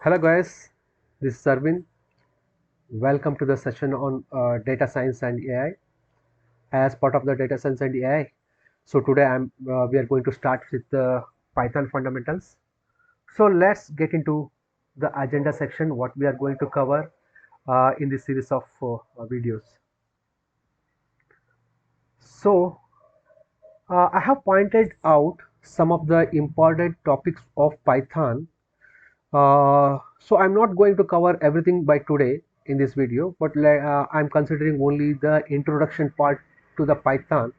Hello guys, this is Arvind. Welcome to the session on data science and AI. As part of the data science and AI, so today we are going to start with the Python fundamentals. So let's get into the agenda section. What we are going to cover in this series of videos. So I have pointed out some of the important topics of Python. So I'm not going to cover everything by today in this video, but I'm considering only the introduction part to the Python.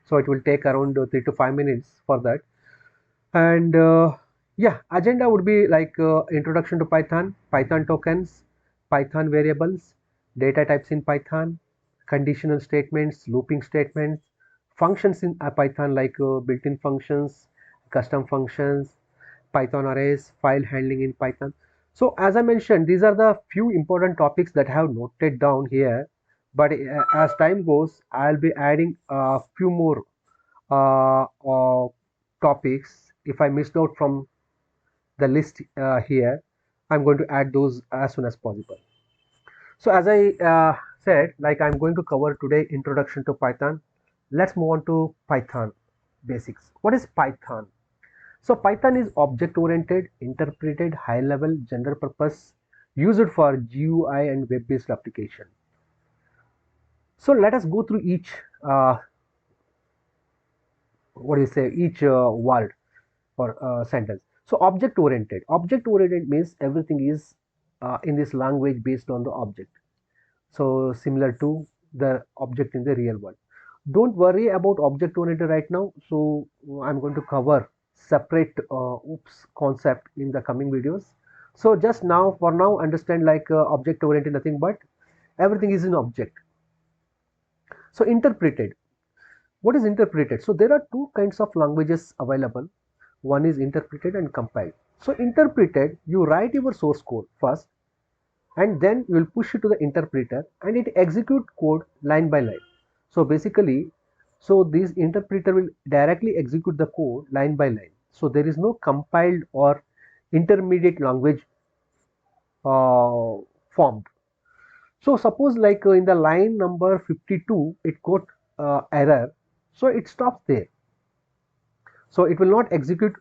So it will take around 3 to 5 minutes for that. And yeah, agenda would be like introduction to Python, Python tokens, Python variables, data types in Python, conditional statements, looping statements, functions in Python like built-in functions, custom functions, Python arrays, file handling in Python. So as I mentioned, these are the few important topics that I have noted down here. But as time goes, I'll be adding a few more topics. If I missed out from the list here, I'm going to add those as soon as possible. So as I said, like I'm going to cover today introduction to Python. Let's move on to Python basics. What is Python? So Python is object-oriented, interpreted, high-level, general purpose, used for GUI and web-based application. So let us go through each each word or sentence. So object-oriented. Object-oriented means everything is in this language based on the object. So similar to the object in the real world. Don't worry about object-oriented right now. So I'm going to cover separate concept in the coming videos. So just now, for now, understand like object-oriented nothing but everything is an object. So interpreted. What is interpreted? So there are two kinds of languages available. One is interpreted and compiled. So interpreted, you write your source code first and then you will push it to the interpreter and it execute code line by line. So basically, so this interpreter will directly execute the code line by line. So there is no compiled or intermediate language formed. So suppose like in the line number 52, it got error. So it stops there. So it will not execute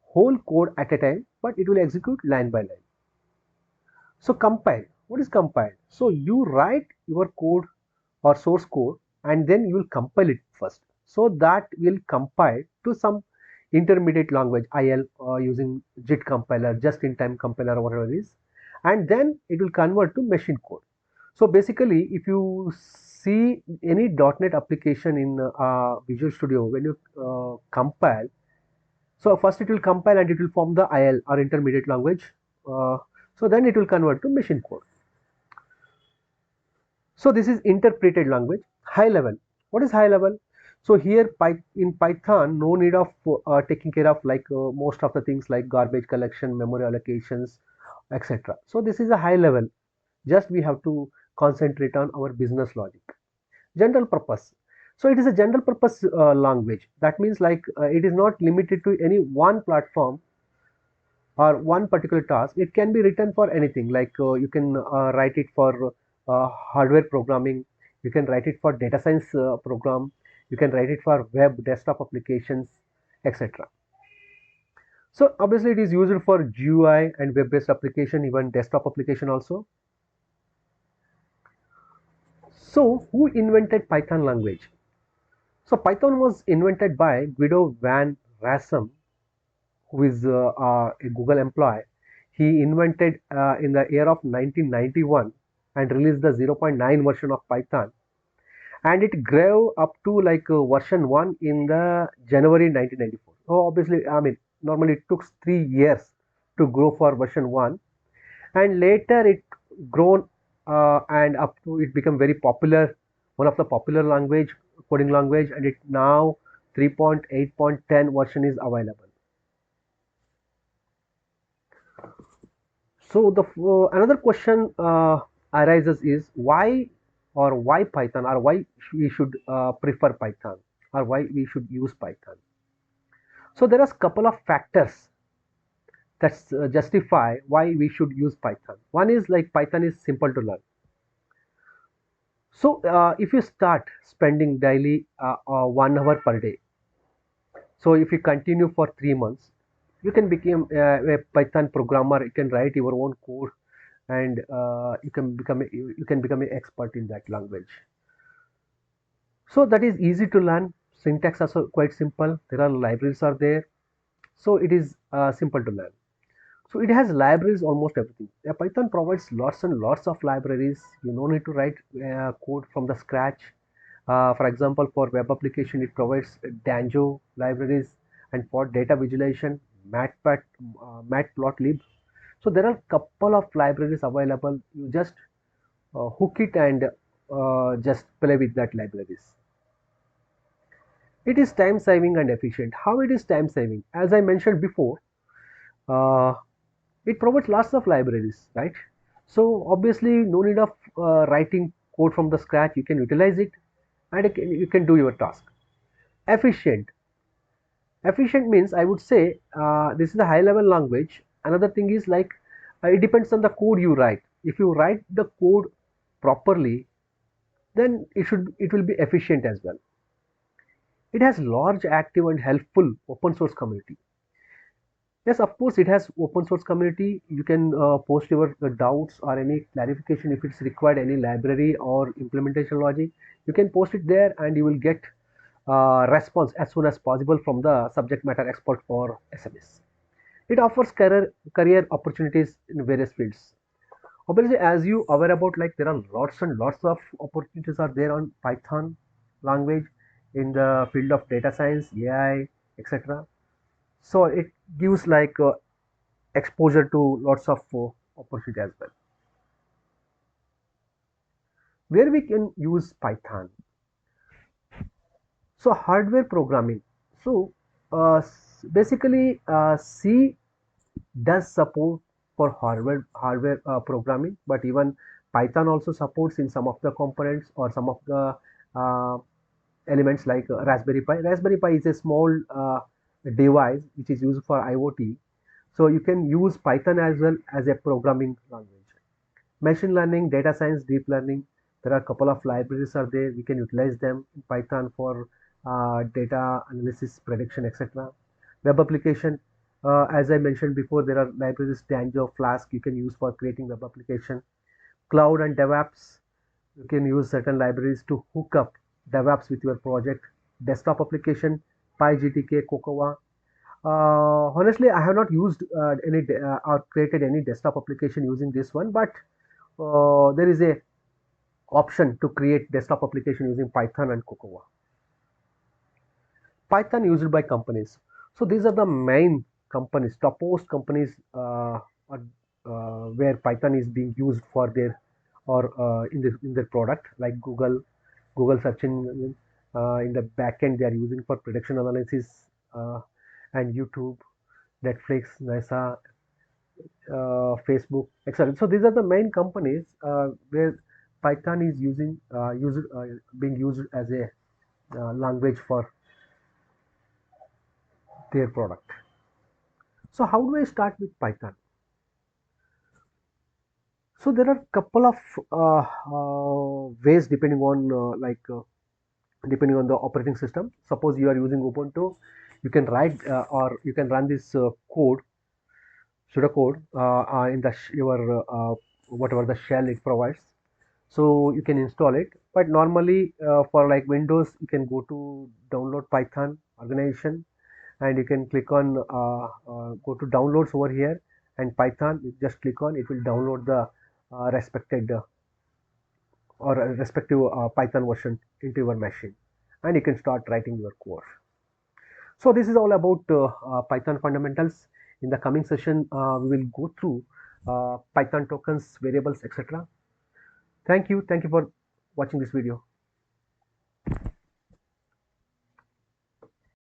whole code at a time, but it will execute line by line. So compile. What is compile? So you write your code or source code and then you will compile it first. So that will compile to some intermediate language IL using JIT compiler, just in time compiler or whatever it is, and then it will convert to machine code. So basically, if you see any .NET application in Visual Studio, when you compile, so first it will compile and it will form the IL or intermediate language. So then it will convert to machine code. So this is interpreted language. High level. What is high level? So here in Python, no need of taking care of like most of the things like garbage collection, memory allocations, etc. So this is a high level. Just we have to concentrate on our business logic. General purpose. So it is a general purpose language. That means like it is not limited to any one platform or one particular task. It can be written for anything, like you can write it for hardware programming, you can write it for data science program, you can write it for web desktop applications, etc. So obviously it is used for GUI and web based application, even desktop application also. So who invented Python language? So Python was invented by Guido van Rossum, who is a Google employee. He invented in the year of 1991 and released the 0.9 version of Python, and it grew up to like version 1 in the January 1994. So obviously, I mean, normally it took 3 years to grow for version 1, and later it grown and up to it become very popular, one of the popular language, coding language, and it now 3.8.10 version is available. So the another question arises is why Python, or why we should prefer Python, or why we should use Python. So there are a couple of factors that's justify why we should use Python. One is like Python is simple to learn. So if you start spending daily 1 hour per day, so if you continue for 3 months, you can become a Python programmer. You can write your own code, and you can become an expert in that language. So that is easy to learn. Syntax also quite simple. There are libraries are there, so it is simple to learn. So it has libraries almost everything. Python provides lots and lots of libraries. You no need to write code from the scratch. For example, for web application, it provides Danjo libraries, and for data visualization, Matplotlib. So there are couple of libraries available. You just hook it and just play with that libraries. It is time saving and efficient. How it is time saving? As I mentioned before, uh, it provides lots of libraries, right? So obviously no need of writing code from the scratch. You can utilize it, and you can do your task. Efficient. Efficient means, I would say, this is a high level language. Another thing is like it depends on the code you write. If you write the code properly, then it will be efficient as well. It has large, active, and helpful open source community. Yes, of course, it has open source community. You can post your doubts or any clarification if it's required, any library or implementation logic. You can post it there, and you will get response as soon as possible from the subject matter expert for SMS. It offers career opportunities in various fields. Obviously, as you aware about, like there are lots and lots of opportunities are there on Python language in the field of data science, AI, etc. So it gives like exposure to lots of opportunity as well. Where we can use Python. So hardware programming. So basically C does support for hardware programming, but even Python also supports in some of the components or some of the uh, elements like Raspberry Pi. Raspberry Pi is a small device which is used for IoT. So you can use Python as well as a programming language. Machine learning, data science, deep learning. There are a couple of libraries are there. We can utilize them in Python for data analysis, prediction, etc. Web application, as I mentioned before, there are libraries Danjo, Flask you can use for creating web application. Cloud and DevOps, you can use certain libraries to hook up DevOps with your project. Desktop application, PyGTK, Cocoa. Honestly, I have not used any or created any desktop application using this one, but there is a option to create desktop application using Python and Cocoa. Python used by companies. So these are the main companies, topmost companies where Python is being used for their or in their product, like Google search engine. In the backend, they are using for prediction analysis, and YouTube, Netflix, NASA, Facebook, etc. So these are the main companies where Python is being used as a language for their product. So how do I start with Python? So there are couple of ways depending on depending on the operating system. Suppose you are using Ubuntu, you can write or you can run this code pseudocode in the your whatever the shell it provides. So you can install it. But normally for like Windows, you can go to download Python organization, and you can click on go to downloads over here, and Python, you just click on it, will download the respected or respective Python version into your machine, and you can start writing your code. So this is all about Python fundamentals. In the coming session, we will go through Python tokens, variables, etc. Thank you for watching this video.